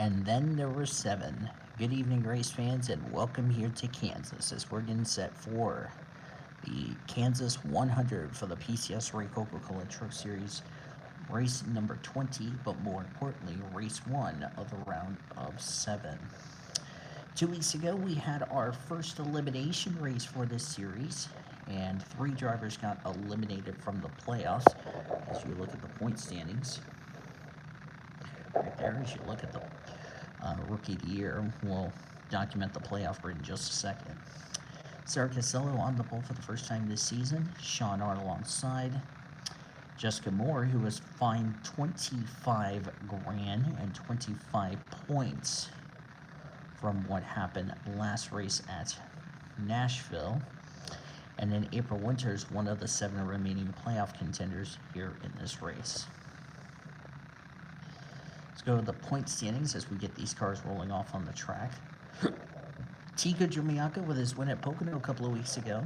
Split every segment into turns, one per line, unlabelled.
And then there were 7. Good evening, race fans, and welcome here to Kansas as we're getting set for the Kansas 100 for the PCSRA Coca-Cola Truck Series, race number 20, but more importantly, race 1 of the round of 7. 2 weeks ago, we had our first elimination race for this series, and 3 drivers got eliminated from the playoffs. As you look at the point standings, right there, as you look at the Rookie of the Year, we'll document the playoff grid in just a second. Sarah Casello on the pole for the first time this season. Sean Art alongside. Jessica Moore, who was fined $25 grand and 25 points from what happened last race at Nashville. And then April Winters, one of the 7 remaining playoff contenders here in this race. Let's go to the point standings as we get these cars rolling off on the track. Tico Jumiaka, with his win at Pocono a couple of weeks ago,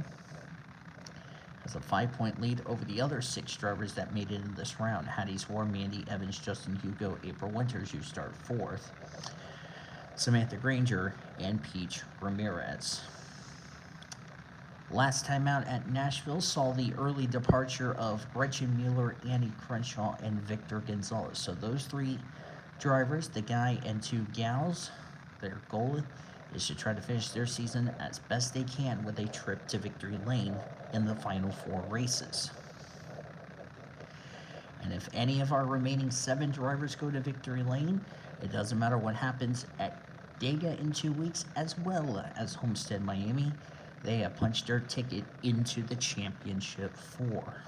has a 5-point lead over the other 6 drivers that made it in this round. Hattie Swar, Mandy Evans, Justin Hugo, April Winters, who start 4th. Samantha Granger, and Peach Ramirez. Last time out at Nashville saw the early departure of Gretchen Mueller, Annie Crenshaw, and Victor Gonzalez. So those 3 drivers, the guy and 2 gals, their goal is to try to finish their season as best they can with a trip to victory lane in the final 4 races. And if any of our remaining 7 drivers go to victory lane, it doesn't matter what happens at Dega in 2 weeks, as well as Homestead Miami. They have punched their ticket into the championship 4.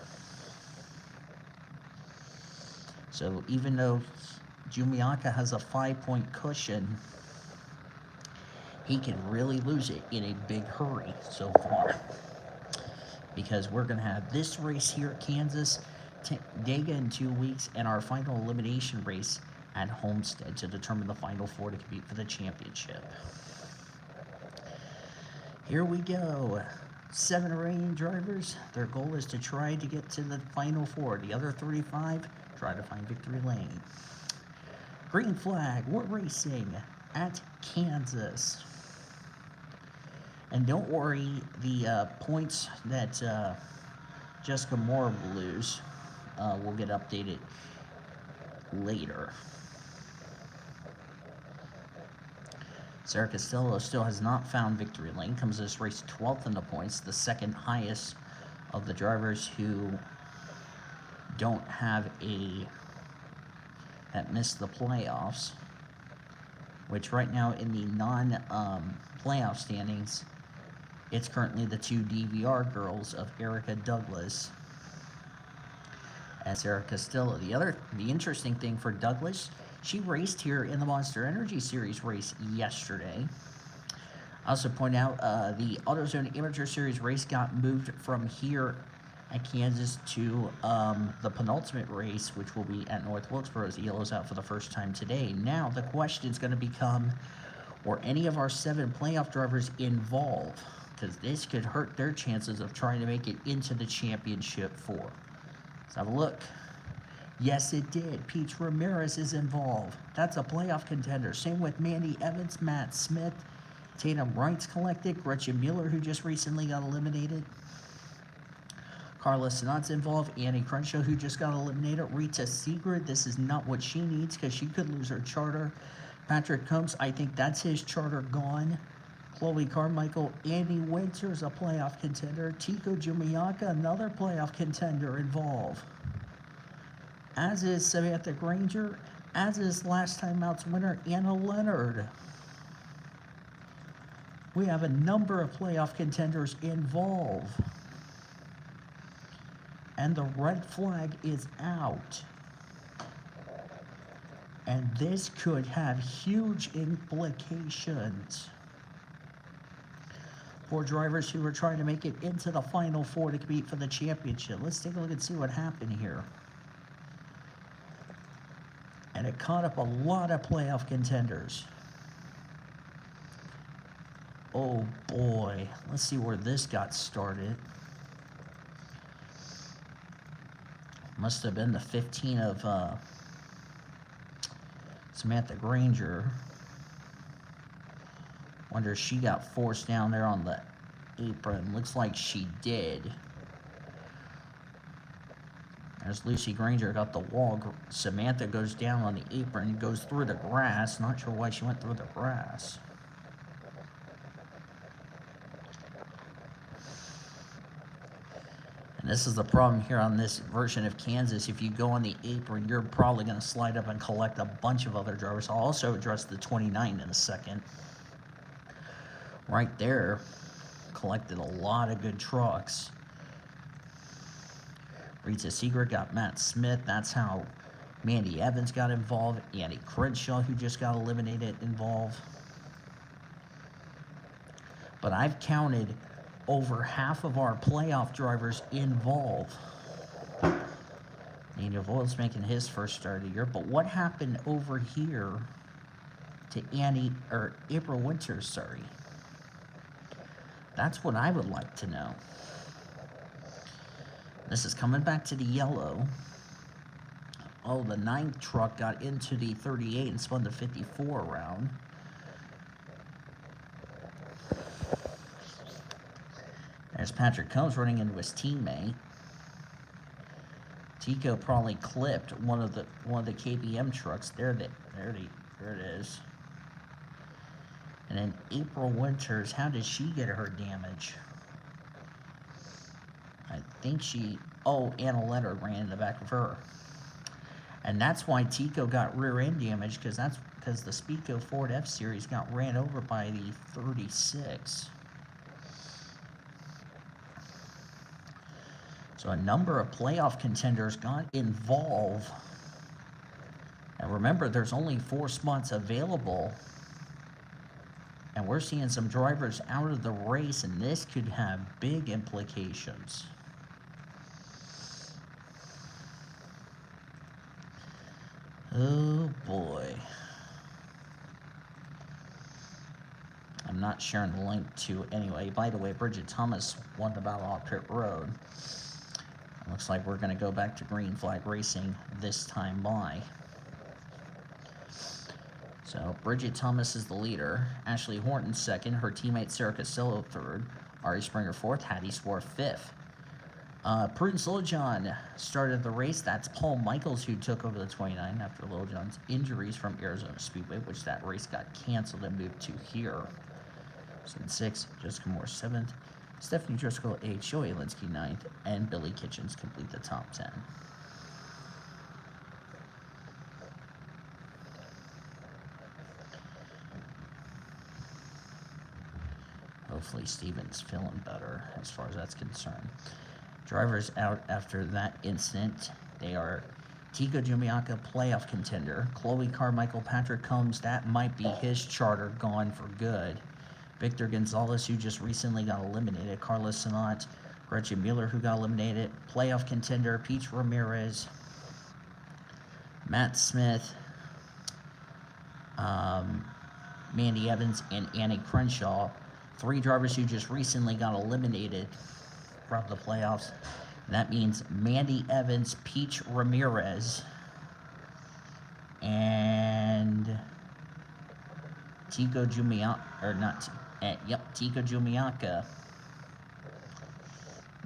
So even though Jumiaka has a 5-point cushion, he can really lose it in a big hurry so far. Because we're going to have this race here at Kansas, Dega in 2 weeks, and our final elimination race at Homestead to determine the final 4 to compete for the championship. Here we go. 7 remaining drivers. Their goal is to try to get to the final 4. The other 35 try to find victory lane. Green flag, we're racing at Kansas. And don't worry, the points that Jessica Moore will lose will get updated later. Sarah Costello still has not found victory lane, comes this race 12th in the points, the 2nd highest of the drivers who don't have that missed the playoffs, which right now in the non-playoff standings, it's currently the 2 DVR girls of Erica Douglas and Sarah Costello. The interesting thing for Douglas, she raced here in the Monster Energy Series race yesterday. I also point out the AutoZone Amateur Series race got moved from here at Kansas to the penultimate race, which will be at North Wilkesboro as the Yellow's out for the first time today. Now the question is going to become, were any of our 7 playoff drivers involved? Because this could hurt their chances of trying to make it into the championship 4. Let's have a look. Yes, it did. Peach Ramirez is involved. That's a playoff contender. Same with Mandy Evans, Matt Smith, Tatum Wright's collected, Gretchen Mueller, who just recently got eliminated. Carla Sinat's involved. Annie Crenshaw, who just got eliminated. Rita Seegrid, this is not what she needs because she could lose her charter. Patrick Combs, I think that's his charter gone. Chloe Carmichael, Andy Winters, a playoff contender. Tico Jumiaka, another playoff contender involved. As is Samantha Granger, as is last time out's winner, Anna Leonard. We have a number of playoff contenders involved. And the red flag is out. And this could have huge implications for drivers who are trying to make it into the final 4 to compete for the championship. Let's take a look and see what happened here. And it caught up a lot of playoff contenders. Oh boy, let's see where this got started. Must have been the 15 of Samantha Granger. Wonder if she got forced down there on the apron. Looks like she did. As Lucy Granger got the wall, Samantha goes down on the apron, goes through the grass. Not sure why she went through the grass. And this is the problem here on this version of Kansas. If you go on the apron, you're probably going to slide up and collect a bunch of other drivers. I'll also address the 29 in a second. Right there, collected a lot of good trucks. Rita Seeger got Matt Smith. That's how Mandy Evans got involved. Annie Crenshaw, who just got eliminated, involved. But I've counted over half of our playoff drivers involved. Daniel Voiles making his first start of the year. But what happened over here to April Winters, sorry? That's what I would like to know. This is coming back to the yellow. Oh, the 9th truck got into the 38 and spun the 54 around. There's Patrick Combs running into his teammate. Tico probably clipped one of the KBM trucks. There it is. And then April Winters, how did she get her damage? I think Anna Leonard ran in the back of her. And that's why Tico got rear end damage, because the Speedco Ford F-Series got ran over by the 36. So a number of playoff contenders got involved. And remember, there's only 4 spots available. And we're seeing some drivers out of the race, and this could have big implications. Oh boy. I'm not sharing the link to anyway. By the way, Bridget Thomas won the battle off pit road. Looks like we're going to go back to green flag racing this time by. So Bridget Thomas is the leader. Ashley Horton second. Her teammate Sarah Costello third. Ari Springer fourth. Hattie Swore fifth. Prudence Littlejohn started the race. That's Paul Michaels who took over the 29 after Littlejohn's injuries from Arizona Speedway, which that race got canceled and moved to here. So in 6th, Jessica Moore 7th, Stephanie Driscoll 8th, Joey Linsky 9th, and Billy Kitchens complete the top 10. Hopefully Steven's feeling better as far as that's concerned. Drivers out after that incident, they are Tico Jumiaca, playoff contender. Chloe Carmichael, Patrick Combs, that might be his charter gone for good. Victor Gonzalez, who just recently got eliminated. Carlos Sanat, Gretchen Mueller, who got eliminated. Playoff contender, Peach Ramirez, Matt Smith, Mandy Evans, and Annie Crenshaw. 3 drivers who just recently got eliminated from the playoffs. And that means Mandy Evans, Peach Ramirez, and Tico Jumiaca, Tico Jumiaca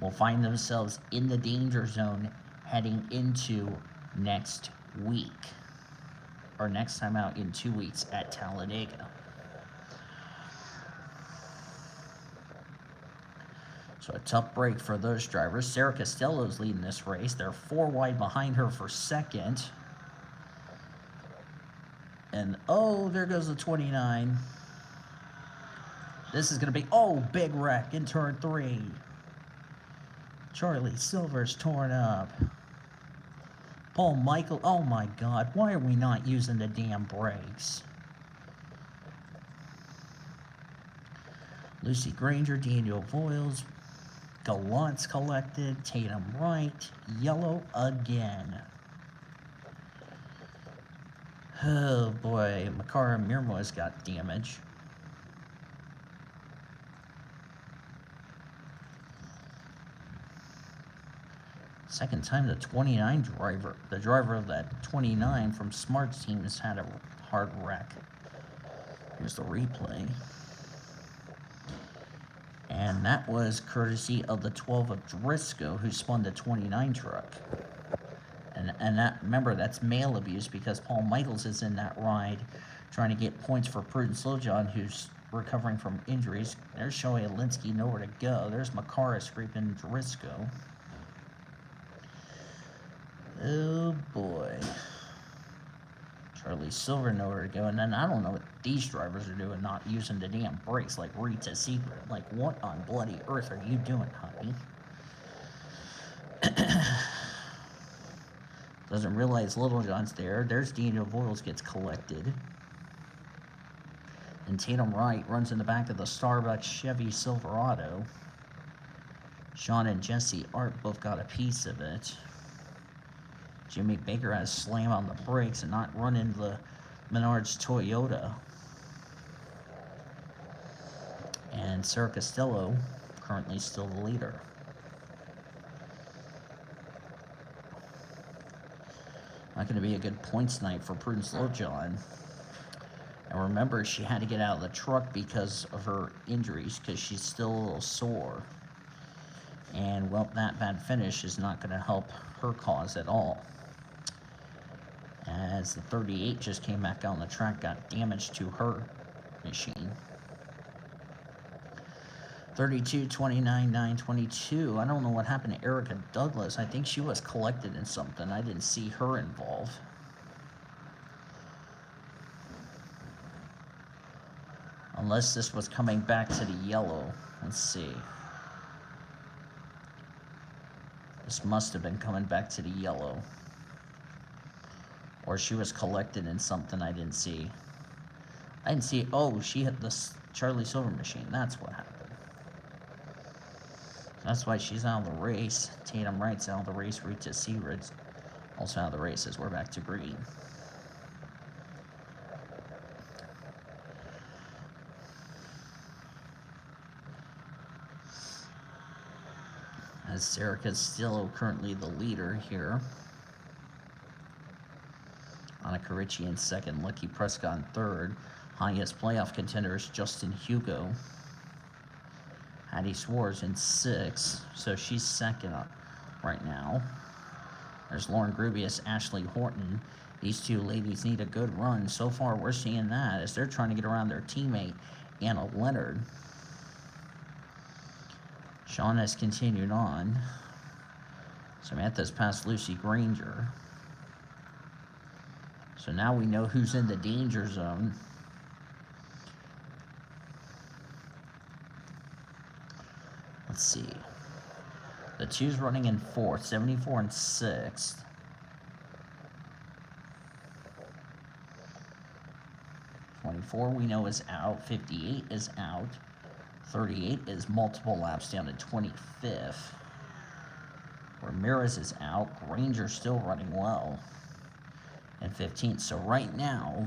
will find themselves in the danger zone heading into next week, or next time out in 2 weeks at Talladega. So a tough break for those drivers. Sarah Costello's leading this race. They're 4 wide behind her for second. And oh, there goes the 29. This is going to be, big wreck in turn 3. Charlie Silver's torn up. Paul Michael, oh my God, why are we not using the damn brakes? Lucy Granger, Daniel Voiles, Gallant's collected, Tatum Wright, yellow again. Oh boy, Makara Mirmo's got damage. Second time the 29 driver, the driver of that 29 from Smart's team has had a hard wreck. Here's the replay. And that was courtesy of the 12 of Driscoll, who spun the 29 truck. And that, remember, that's male abuse because Paul Michaels is in that ride trying to get points for Prudence Littlejohn, who's recovering from injuries. There's Shohei Alinsky, nowhere to go. There's Makara scraping Driscoll. Oh boy. Charlie Silver, nowhere to go. And then I don't know what these drivers are doing, not using the damn brakes like Rita Secret. Like, what on bloody earth are you doing, honey? Doesn't realize Littlejohn's there. There's Daniel Voiles gets collected. And Tatum Wright runs in the back of the Starbucks Chevy Silverado. Sean and Jesse Art both got a piece of it. Jimmy Baker has slam on the brakes and not run into the Menards Toyota. And Sarah Costello currently still the leader. Not going to be a good points night for Prudence Littlejohn. And remember, she had to get out of the truck because of her injuries, because she's still a little sore. And, well, that bad finish is not going to help her cause at all. As the 38 just came back on the track, got damage to her machine. 32, 29, 9, 22. I don't know what happened to Erica Douglas. I think she was collected in something. I didn't see her involved. Unless this was coming back to the yellow. Let's see. This must have been coming back to the yellow. Or she was collected in something I didn't see. I didn't see. Oh, she hit the Charlie Silver machine. That's what happened. That's why she's out of the race. Tatum Wright's out of the race. Rita Seaward's also out of the race as we're back to green. As Sarah Castillo currently the leader here. Annika Ritchie in second. Lucky Prescott in third. Highest playoff contender is Justin Hugo. Hattie Swartz in sixth, so she's second up right now. There's Lauren Grubius, Ashley Horton. These two ladies need a good run. So far, we're seeing that as they're trying to get around their teammate, Anna Leonard. Sean has continued on. Samantha's passed Lucy Granger. So now we know who's in the danger zone. Let's see. The two's running in fourth, 74 and sixth. 24 we know is out. 58 is out. 38 is multiple laps down to 25th. Ramirez is out. Granger still running well. And 15th. So right now,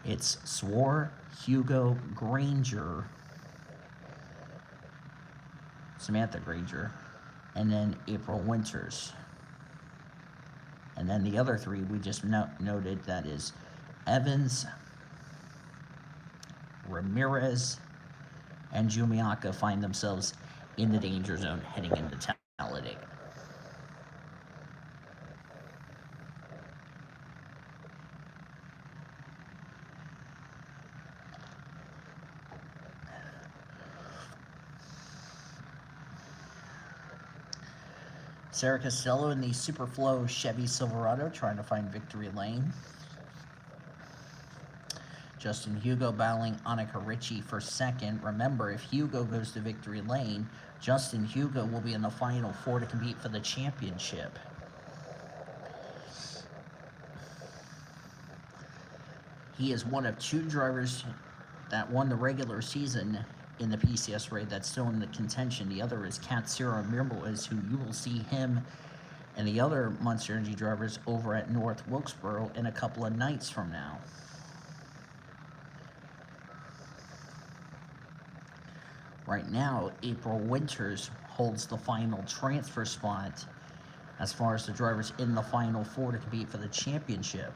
it's Swar, Hugo, Granger, Samantha Granger, and then April Winters. And then the other three we just noted, that is Evans, Ramirez, and Jumiaka find themselves in the danger zone heading into Talladega. Sarah Costello in the Superflow Chevy Silverado trying to find victory lane. Justin Hugo battling Annika Ritchie for second. Remember, if Hugo goes to victory lane, Justin Hugo will be in the final four to compete for the championship. He is one of two drivers that won the regular season in the PCSRA that's still in the contention. The other is Katsura Mirmowitz, who you will see him and the other Monster Energy drivers over at North Wilkesboro in a couple of nights from now. Right now, April Winters holds the final transfer spot as far as the drivers in the final four to compete for the championship.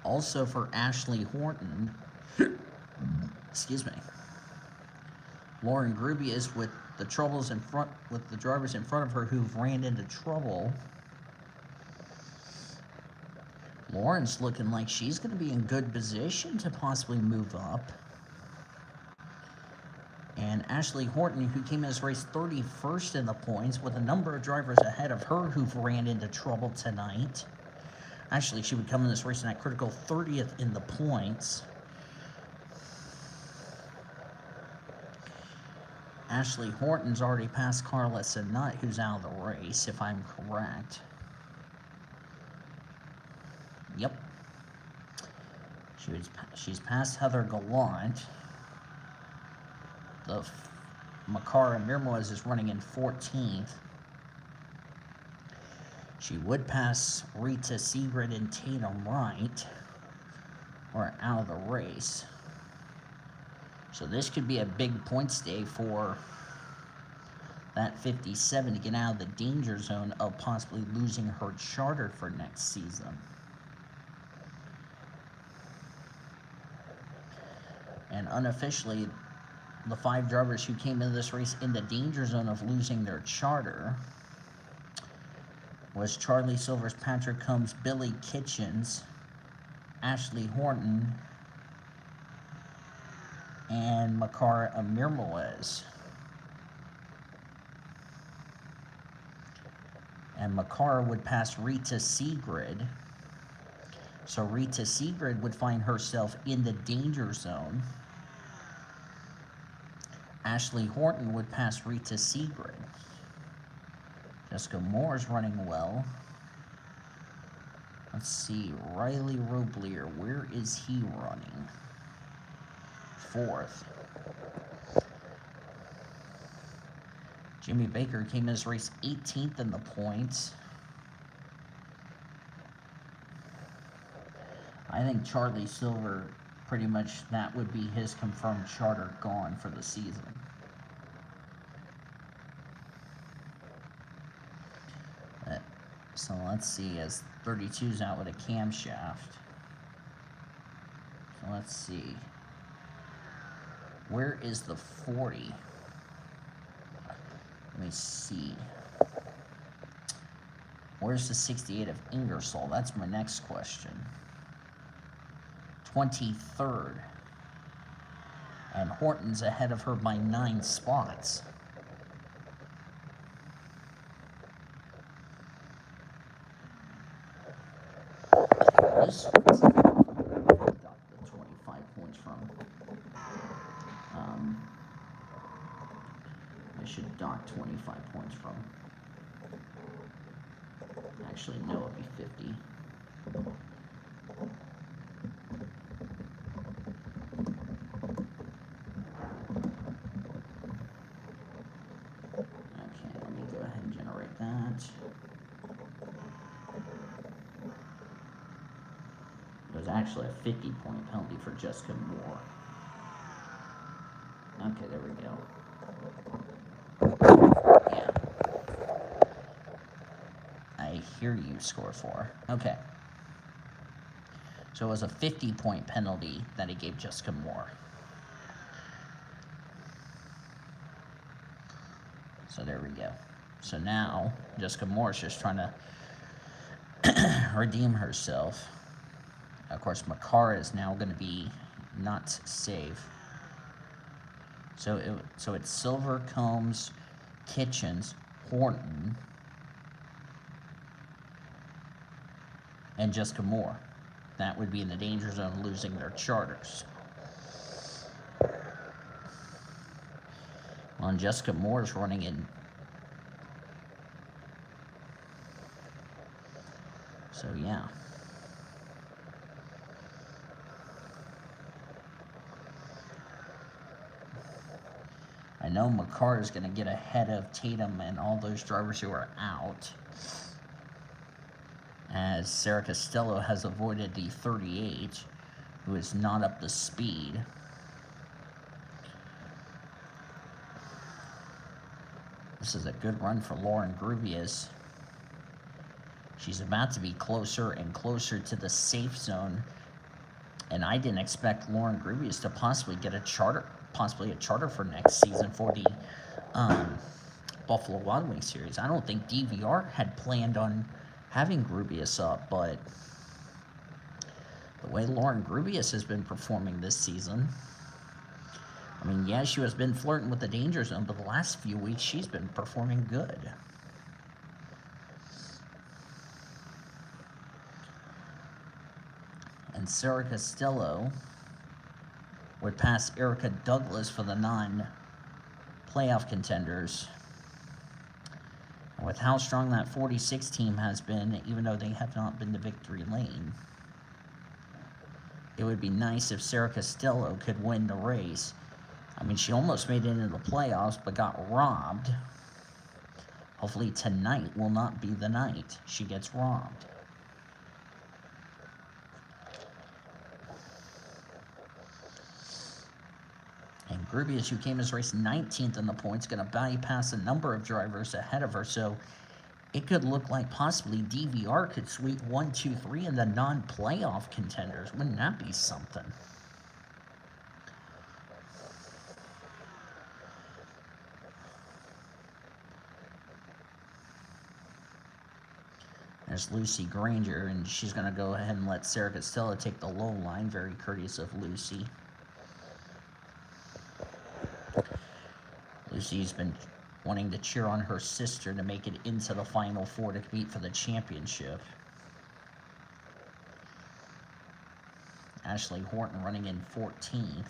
Also for Ashley Horton, excuse me, Lauren Grubius with the troubles in front, with the drivers in front of her who've ran into trouble. Lauren's looking like she's going to be in good position to possibly move up. And Ashley Horton, who came in this race 31st in the points, with a number of drivers ahead of her who've ran into trouble tonight. Actually, she would come in this race in that critical 30th in the points. Ashley Horton's already passed Carla Sinut, who's out of the race, if I'm correct. Yep. She's passed Heather Gallant. The Makara Mirmoez is running in 14th. She would pass Rita Sigrid and Tatum Wright, who are out of the race. So this could be a big points day for that 57 to get out of the danger zone of possibly losing her charter for next season. And unofficially, the 5 drivers who came into this race in the danger zone of losing their charter was Charlie Silvers, Patrick Combs, Billy Kitchens, Ashley Horton, and Makara Mirmoez. And Makara would pass Rita Sigrid. So Rita Sigrid would find herself in the danger zone. Ashley Horton would pass Rita Sigrid. Jessica Moore's running well. Let's see, Riley Roblier, where is he running? 4th. Jimmy Baker came in his race 18th in the points. I think Charlie Silver, pretty much that would be his confirmed charter gone for the season. So let's see, as 32's out with a camshaft. So let's see. Where is the 40? Let me see. Where's the 68 of Ingersoll? That's my next question. 23rd. And Horton's ahead of her by 9 spots. This got the 25 points from. I should dock 25 points from. Actually, no, it'd be 50. Okay, let me go ahead and generate that. There's actually a 50-point penalty for Jessica Moore. Okay, there we go. Yeah. I hear you, score 4. Okay. So it was a 50-point penalty that he gave Jessica Moore. So there we go. So now, Jessica Moore's just trying to redeem herself. Of course, Makara is now going to be not safe. So it's Silver, Combs, Kitchens, Horton, and Jessica Moore. That would be in the danger zone losing their charters. Well, and Jessica Moore's running in. So yeah. I know Makar is going to get ahead of Tatum and all those drivers who are out, as Sarah Costello has avoided the 38, who is not up to speed. This is a good run for Lauren Grubius. She's about to be closer and closer to the safe zone And I didn't expect Lauren Grubius to possibly get a charter for next season for the Buffalo Wild Wings series. I don't think DVR had planned on having Grubius up, but the way Lauren Grubius has been performing this season, I mean, yeah, she has been flirting with the danger zone, but the last few weeks she's been performing good. And Sarah Costello would pass Erica Douglas for the non-playoff contenders. And with how strong that 46 team has been, even though they have not been to victory lane, it would be nice if Sarah Costello could win the race. I mean, she almost made it into the playoffs, but got robbed. Hopefully tonight will not be the night she gets robbed. And Grubius, who came as race 19th in the points, going to bypass a number of drivers ahead of her, so it could look like possibly DVR could sweep 1, 2, 3 in the non-playoff contenders. Wouldn't that be something? There's Lucy Granger, and she's going to go ahead and let Sarah Costello take the low line. Very courteous of Lucy. Lucy's been wanting to cheer on her sister to make it into the Final Four to compete for the championship. Ashley Horton running in 14th.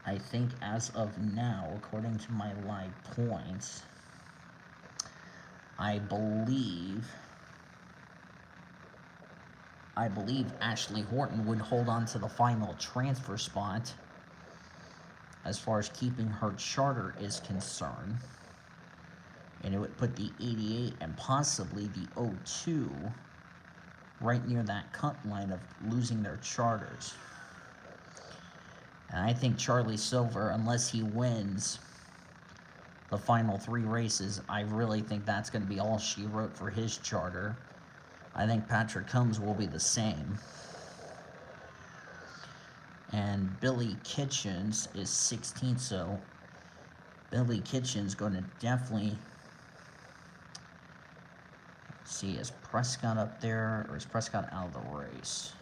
I think as of now, according to my live points, I believe Ashley Horton would hold on to the final transfer spot as far as keeping her charter is concerned. And it would put the 88 and possibly the 02 right near that cut line of losing their charters. And I think Charlie Silver, unless he wins the final 3 races, I really think that's going to be all she wrote for his charter. I think Patrick Combs will be the same. And Billy Kitchens is 16th, so Billy Kitchens going to definitely... Let's see, is Prescott up there, or is Prescott out of the race?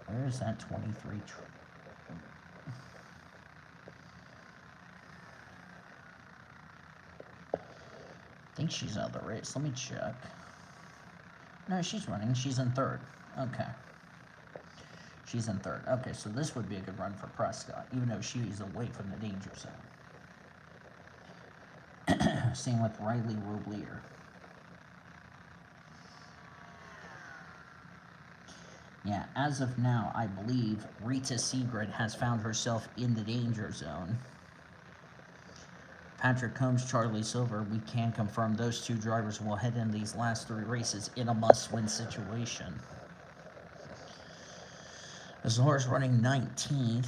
Where is that 23? I think she's out of the race. Let me check. No, she's running. She's in 3rd. Okay. She's in 3rd. Okay, so this would be a good run for Prescott, even though she's away from the danger zone. Same with Riley Roblier. Yeah, as of now, I believe Rita Segrett has found herself in the danger zone. Patrick Combs, Charlie Silver, we can confirm those 2 drivers will head in these last 3 races in a must-win situation. Azores running 19th.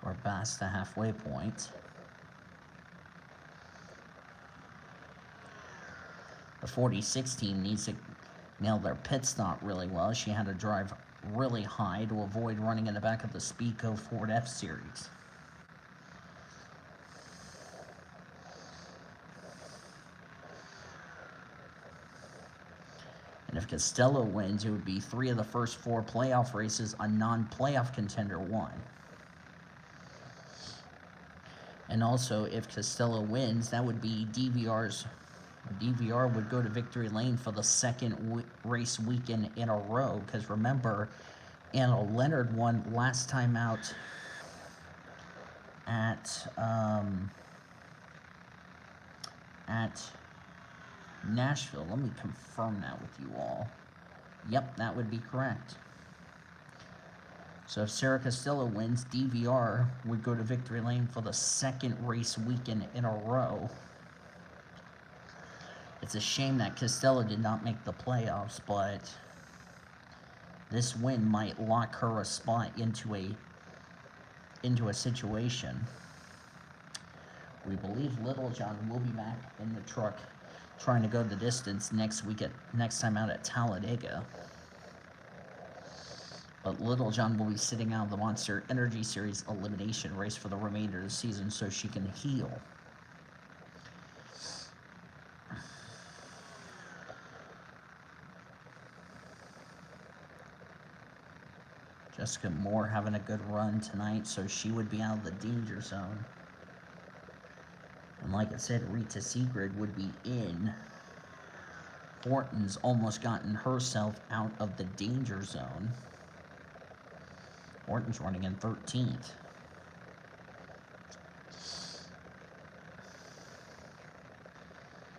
We're past the halfway point. The 46 team needs to nail their pit stop really well. She had to drive really high to avoid running in the back of the Speedco Ford F-Series. And if Costello wins, it would be 3 of the first 4 playoff races a non-playoff contender won. And also, if Costello wins, that would be DVR would go to victory lane for the 2nd race weekend in a row. Because remember, Anna Leonard won last time out at Nashville. Let me confirm that with you all. Yep, that would be correct. So if Sarah Costello wins, DVR would go to victory lane for the 2nd race weekend in a row. It's a shame that Costello did not make the playoffs, but this win might lock her a spot into a into a situation. We believe Littlejohn will be back in the truck trying to go the distance next time out at Talladega. But Littlejohn will be sitting out of the Monster Energy Series elimination race for the remainder of the season so she can heal. Jessica Moore having a good run tonight, so she would be out of the danger zone. And like I said, Rita Seegrid would be in. Horton's almost gotten herself out of the danger zone. Horton's running in 13th.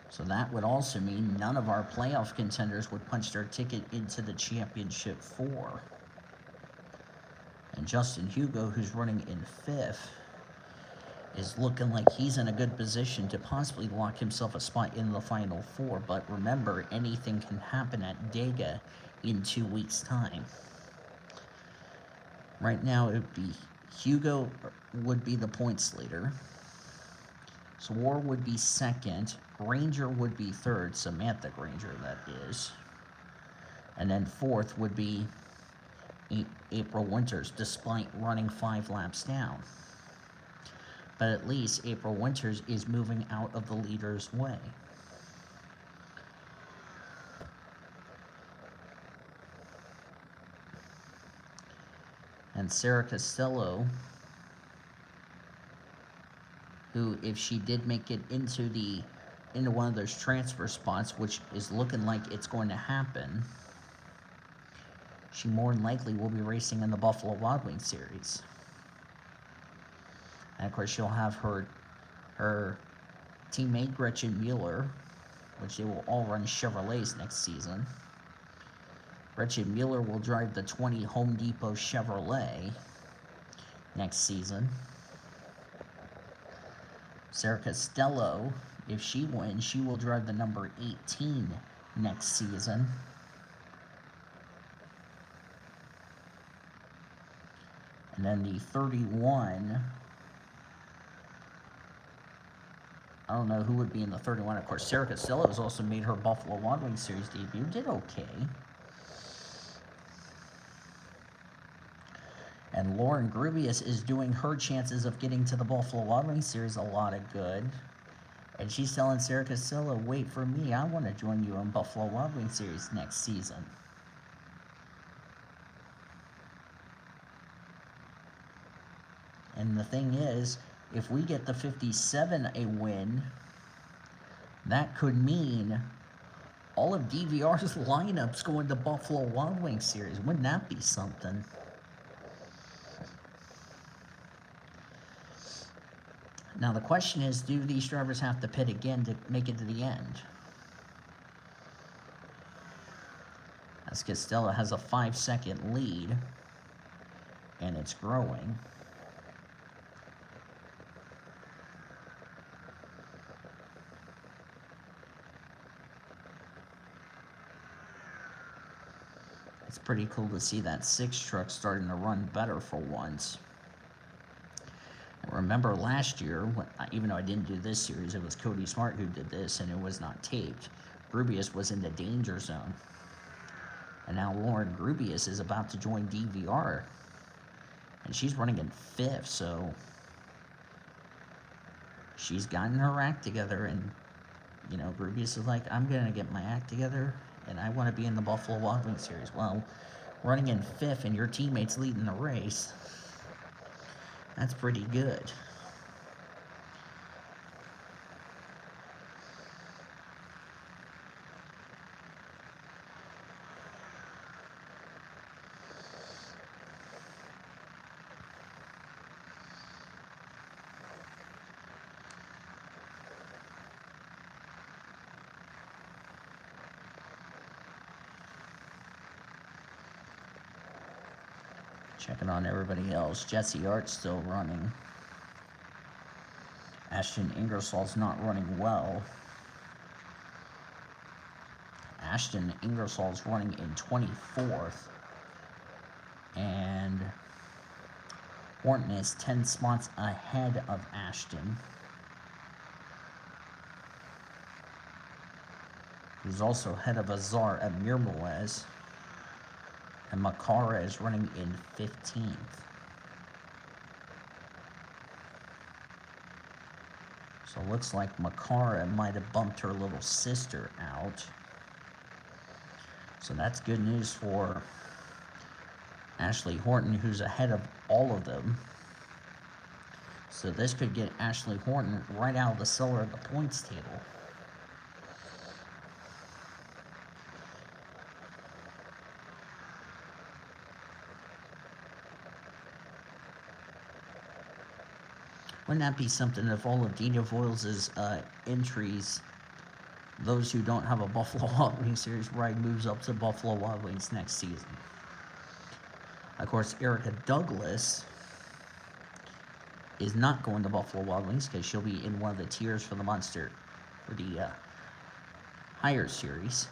So that would also mean none of our playoff contenders would punch their ticket into the championship 4. And Justin Hugo, who's running in 5th, is looking like he's in a good position to possibly lock himself a spot in the Final 4. But remember, anything can happen at Dega in 2 weeks' time. Right now, it would be Hugo would be the points leader. Swar would be 2nd. Granger would be 3rd. Samantha Granger, that is. And then 4th would be April Winters, despite running 5 laps down. But at least April Winters is moving out of the leader's way. And Sarah Costello, who, if she did make it into one of those transfer spots, which is looking like it's going to happen, she more than likely will be racing in the Buffalo Wild Wings Series. And of course, she'll have her teammate Gretchen Mueller, which they will all run Chevrolets next season. Gretchen Mueller will drive the 20 Home Depot Chevrolet next season. Sarah Costello, if she wins, she will drive the number 18 next season. And then the 31, I don't know who would be in the 31. Of course, Sarah Costello has also made her Buffalo Wild Wings Series debut. Did okay. And Lauren Grubius is doing her chances of getting to the Buffalo Wild Wings Series a lot of good. And she's telling Sarah Costello, wait for me, I want to join you in Buffalo Wild Wings Series next season. And the thing is, if we get the 57 a win, that could mean all of DVR's lineups going to Buffalo Wild Wings Series. Wouldn't that be something? Now the question is, do these drivers have to pit again to make it to the end? As Costello has a 5-second lead, and it's growing. It's pretty cool to see that 6 truck starting to run better for once. Remember last year, even though I didn't do this series, it was Cody Smart who did this, and it was not taped. Grubius was in the danger zone. And now Lauren Grubius is about to join DVR. And she's running in 5th, so she's gotten her act together. And, you know, Grubius is like, I'm going to get my act together, and I want to be in the Buffalo Wild Wings Series. Well, running in 5th and your teammate's leading the race, that's pretty good. Checking on everybody else. Jesse Art's still running. Ashton Ingersoll's not running well. Ashton Ingersoll's running in 24th. And Horton is 10 spots ahead of Ashton, who's also ahead of Azar at Mirmalez, and Makara is running in 15th. So it looks like Makara might have bumped her little sister out. So that's good news for Ashley Horton, who's ahead of all of them. So this could get Ashley Horton right out of the cellar of the points table. Wouldn't that be something if all of Dina Voiles' entries, those who don't have a Buffalo Wild Wings Series ride, moves up to Buffalo Wild Wings next season? Of course, Erica Douglas is not going to Buffalo Wild Wings because she'll be in one of the tiers for the Monster, for the higher series.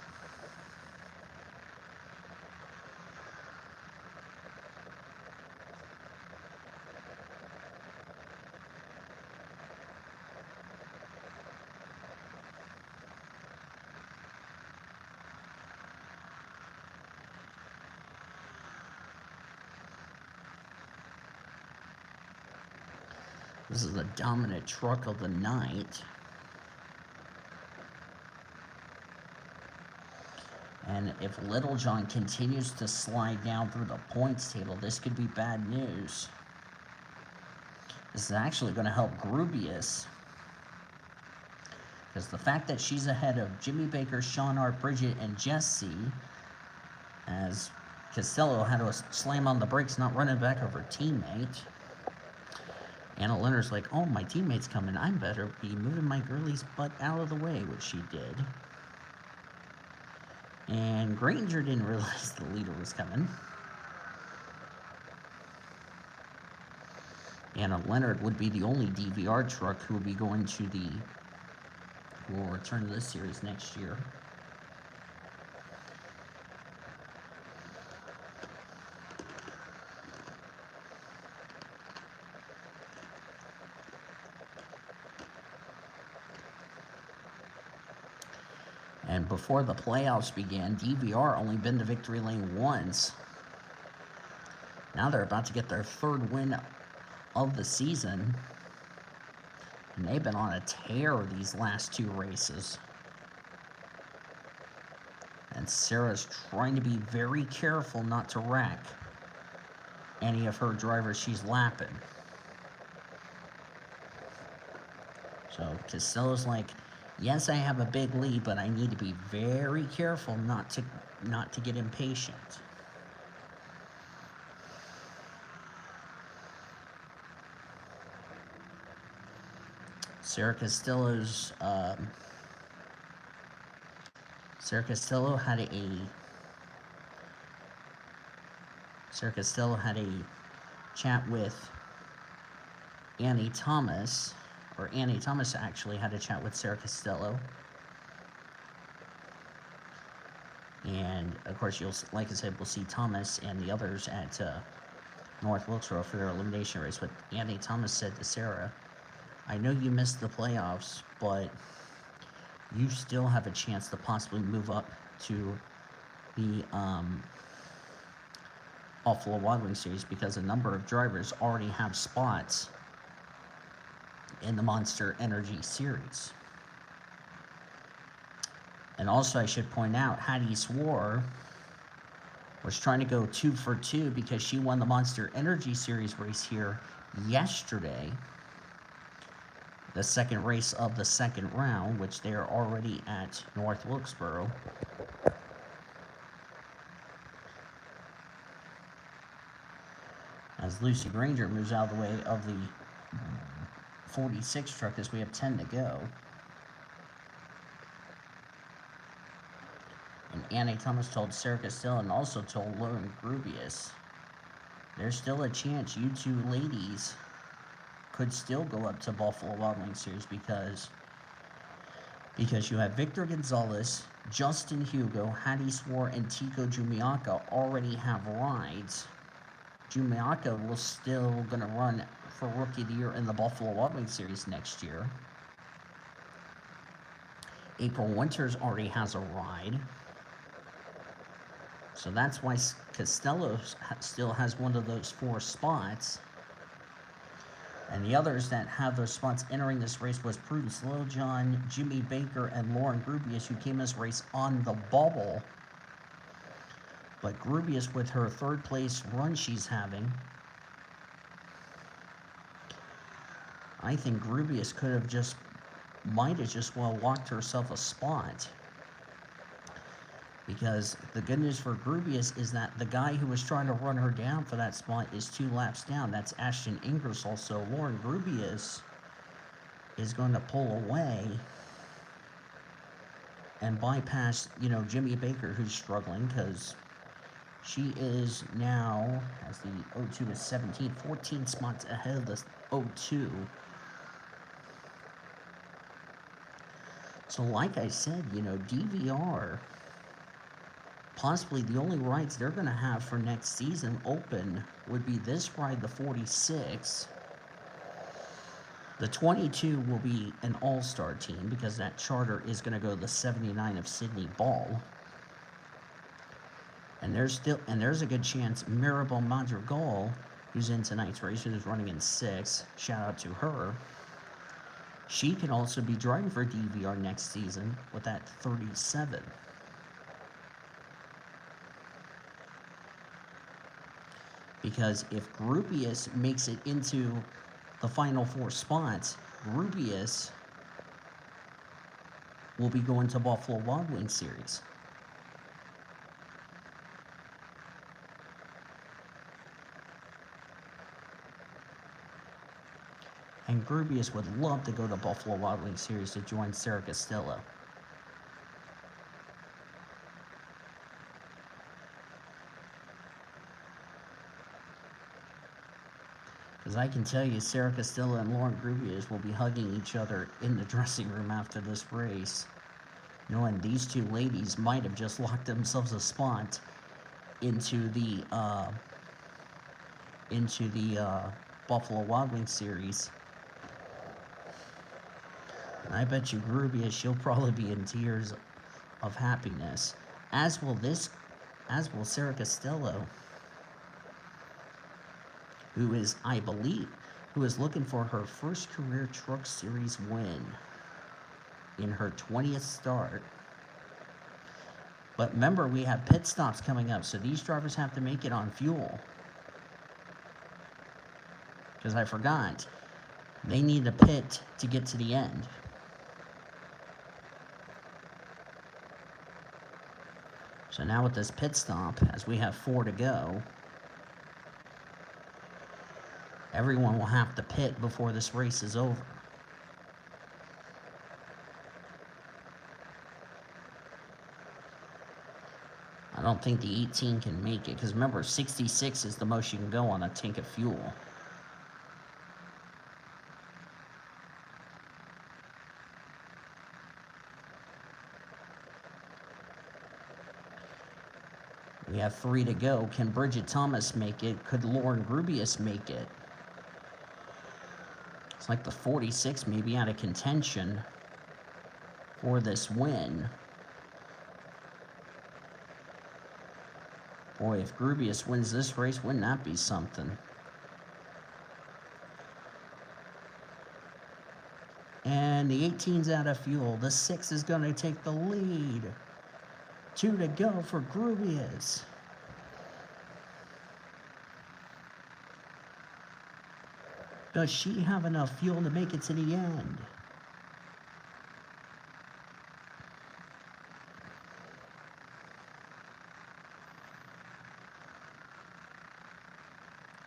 This is the dominant truck of the night. And if Littlejohn continues to slide down through the points table, this could be bad news. This is actually going to help Grubius, because the fact that she's ahead of Jimmy Baker, Sean Hart, Bridget, and Jesse, as Costello had to slam on the brakes, not running back over her teammate. Anna Leonard's like, oh, my teammate's coming. I better be moving my girlie's butt out of the way, which she did. And Granger didn't realize the leader was coming. Anna Leonard would be the only DVR truck who will be going to who will return to this series next year. And before the playoffs began, DVR only been to victory lane once. Now they're about to get their third win of the season. And they've been on a tear these last two races. And Sarah's trying to be very careful not to wreck any of her drivers she's lapping. So Costello's like, yes, I have a big lead, but I need to be very careful not to get impatient. Sarah Costello had a chat with Annie Thomas, or Annie Thomas actually had a chat with Sarah Costello. And of course, like I said, we'll see Thomas and the others at North Wilkesboro for their elimination race. But Annie Thomas said to Sarah, I know you missed the playoffs, but you still have a chance to possibly move up to the Buffalo Wild Wings Series, because a number of drivers already have spots in the Monster Energy Series. And also, I should point out, Hattie Swore was trying to go 2 for 2 because she won the Monster Energy Series race here yesterday, the second race of the second round, which they are already at North Wilkesboro. As Lucy Granger moves out of the way of the 46 truck as we have 10 to go. And Annie Thomas told Sarah Costello and also told Lauren Grubius, there's still a chance you two ladies could still go up to Buffalo Wild Wings Series because you have Victor Gonzalez, Justin Hugo, Hattie Swore, and Tico Jumiaka already have rides Jumiaka will still going to run for Rookie of the Year in the Buffalo Wild Wings Series next year. April Winters already has a ride. So that's why Costello still has one of those 4 spots. And the others that have those spots entering this race was Prudence Littlejohn, Jimmy Baker, and Lauren Grubius, who came in this race on the bubble. But Grubius, with her 3rd place run she's having, I think Grubius might have just well locked herself a spot. Because the good news for Grubius is that the guy who was trying to run her down for that spot is 2 laps down. That's Ashton Ingersoll. So Lauren Grubius is going to pull away and bypass, Jimmy Baker, who's struggling, because she is now, as the 02 is 14 spots ahead of the 02. So like I said, DVR, possibly the only rides they're going to have for next season open would be this ride, the 46. The 22 will be an all-star team because that charter is going to go to the 79 of Sydney Ball. And there's a good chance Maribel Madrigal, who's in tonight's race, who's running in 6, shout out to her, she can also be driving for DVR next season with that 37. Because if Grubius makes it into the final 4 spots, Grubius will be going to Buffalo Wild Wings Series. And Grubius would love to go to Buffalo Wild Wings Series to join Sarah Costello. Because I can tell you, Sarah Costello and Lauren Grubius will be hugging each other in the dressing room after this race, knowing these 2 ladies might have just locked themselves a spot into the Buffalo Wild Wings Series. And I bet you Grubius, she'll probably be in tears of happiness, as will Sarah Costello, who is looking for her first career Truck Series win in her 20th start. But remember, we have pit stops coming up, so these drivers have to make it on fuel. Because I forgot, they need a pit to get to the end. So now with this pit stop, as we have 4 to go, everyone will have to pit before this race is over. I don't think the 18 can make it, because remember, 66 is the most you can go on a tank of fuel. We have 3 to go. Can Bridget Thomas make it? Could Lauren Grubius make it? It's like the 46 may be out of contention for this win. Boy, if Grubius wins this race, wouldn't that be something? And the 18's out of fuel. The 6 is going to take the lead. 2 to go for Grubius. Does she have enough fuel to make it to the end?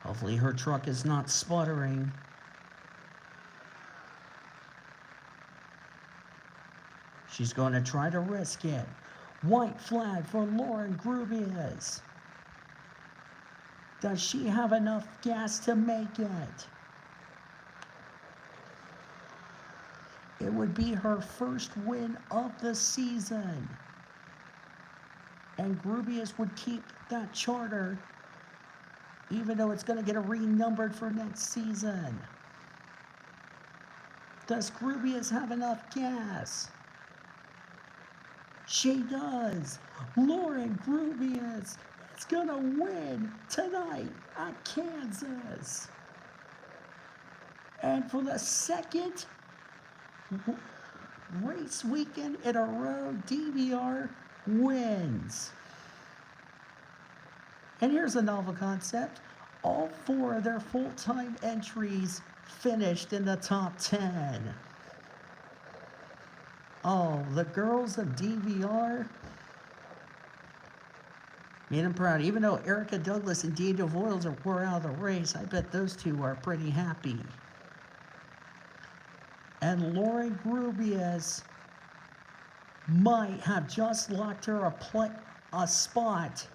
Hopefully her truck is not sputtering. She's going to try to risk it. White flag for Lauren Grubius. Does she have enough gas to make it? It would be her first win of the season. And Grubius would keep that charter even though it's going to get renumbered for next season. Does Grubius have enough gas? She does. Lauren Grubius is going to win tonight at Kansas. And for the second race weekend in a row, DVR wins. And here's a novel concept. All 4 of their full-time entries finished in the top 10. Oh, the girls of DVR made them proud. Even though Erica Douglas and Daniel Voiles were out of the race, I bet those two are pretty happy. And Lauren Grubius might have just locked her a spot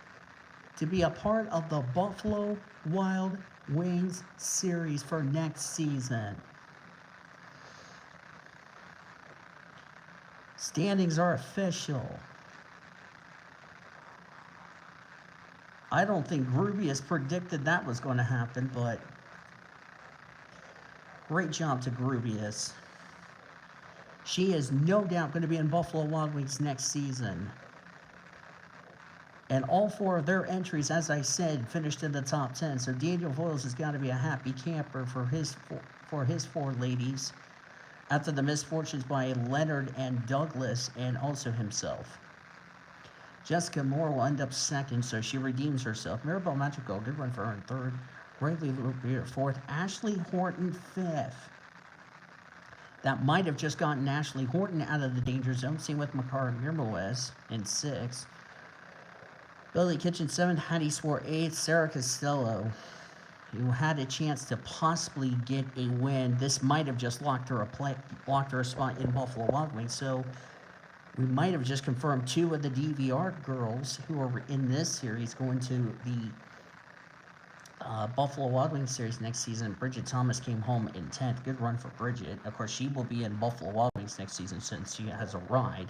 to be a part of the Buffalo Wild Wings series for next season. Standings are official. I don't think Grubius predicted that was going to happen, but great job to Grubius. She is no doubt going to be in Buffalo Wild Wings next season. And all 4 of their entries, as I said, finished in the top 10. So Daniel Voiles has got to be a happy camper for his 4 ladies after the misfortunes by Leonard and Douglas and also himself. Jessica Moore will end up second, so she redeems herself. Maribel Magical, good run for her in third. Bradley Lupier fourth. Ashley Horton fifth. That might have just gotten Ashley Horton out of the danger zone. Same with Makara Mirmoez in sixth. Billy Kitchen seventh. Hattie Swore eighth. Sarah Costello, who had a chance to possibly get a win. This might have just locked her a spot in Buffalo Wild Wings. So we might have just confirmed 2 of the DVR girls who are in this series going to the Buffalo Wild Wings series next season. Bridget Thomas came home in 10th. Good run for Bridget. Of course, she will be in Buffalo Wild Wings next season since she has a ride.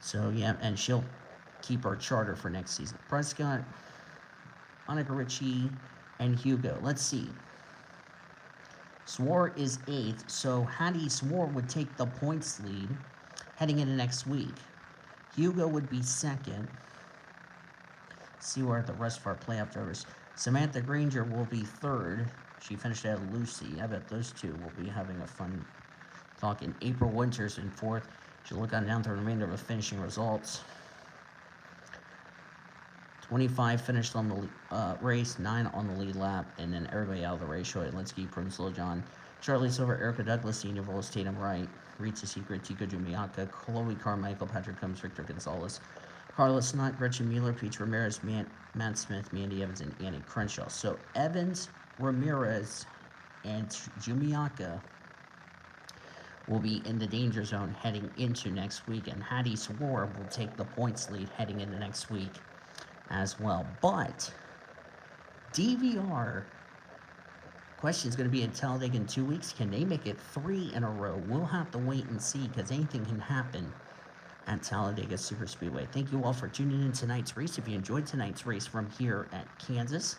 So, yeah, and she'll keep her charter for next season. Prescott, Annika Ritchie, and Hugo. Let's see. Swore is 8th, so Hattie Swore would take the points lead heading into next week. Hugo would be 2nd. See where the rest of our playoff drivers. Samantha Granger will be 3rd. She finished out of Lucy. I bet those two will be having a fun talk. In April Winters in 4th. She'll look on down to the remainder of the finishing results. 25 finished on the race, 9 on the lead lap, and then everybody out of the race. Show it. Let's keep Slow John, Charlie Silver, Erica Douglas, Senior Voles, Tatum Wright, Rita Secret, Tico Jumiaka, Chloe Carmichael, Patrick Combs, Victor Gonzalez, Carla Snott, Gretchen Mueller, Peach Ramirez, Matt Smith, Mandy Evans, and Annie Crenshaw. So Evans, Ramirez, and Jumiaka will be in the danger zone heading into next week, and Hattie Swore will take the points lead heading into next week as well. But DVR question is going to be in Talladega in 2 weeks. Can they make it 3 in a row? We'll have to wait and see, because anything can happen at Talladega Super Speedway. Thank you all for tuning in tonight's race. If you enjoyed tonight's race from here at Kansas,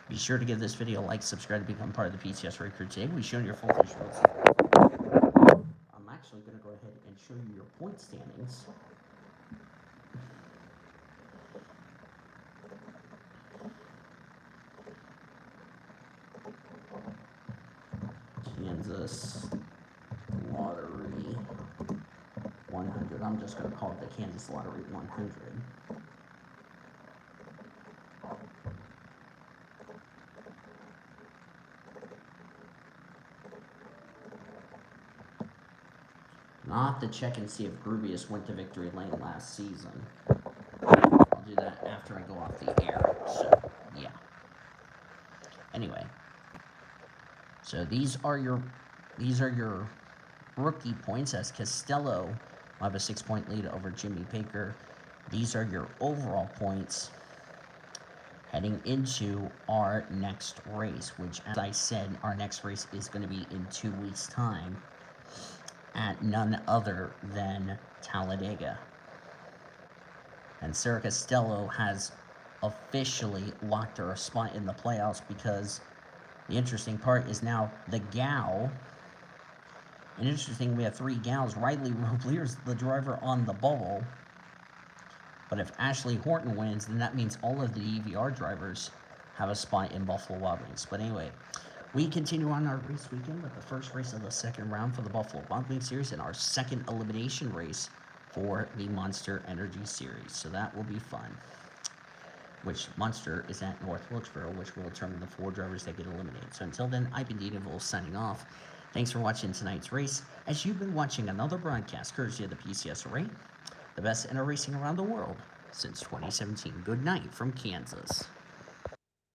be sure to give this video a like, subscribe to become part of the PCSRA crew today. We've shown your full finish results. I'm actually going to go ahead and show you your point standings. Kansas Lottery 100. I'm just going to call it the Kansas Lottery 100. I'll have to check and see if Grubius went to victory lane last season. I'll do that after I go off the air. So, yeah. Anyway. So these are your rookie points, as Costello will have a 6-point lead over Jimmy Baker. These are your overall points heading into our next race, which, as I said, our next race is going to be in 2 weeks' time at none other than Talladega. And Sarah Costello has officially locked her a spot in the playoffs, because the interesting part is now the gal. And interesting, we have 3 gals. Riley Roblier's the driver on the bubble. But if Ashley Horton wins, then that means all of the DVR drivers have a spot in Buffalo Wild Wings. But anyway, we continue on our race weekend with the first race of the second round for the Buffalo Wild Wings Series and our second elimination race for the Monster Energy Series. So that will be fun. Which Monster is at North Wilkesboro, which will determine the 4 drivers that get eliminated. So until then, I've been Deanville signing off. Thanks for watching tonight's race, as you've been watching another broadcast courtesy of the PCSRA, the best inner racing around the world since 2017. Good night from Kansas.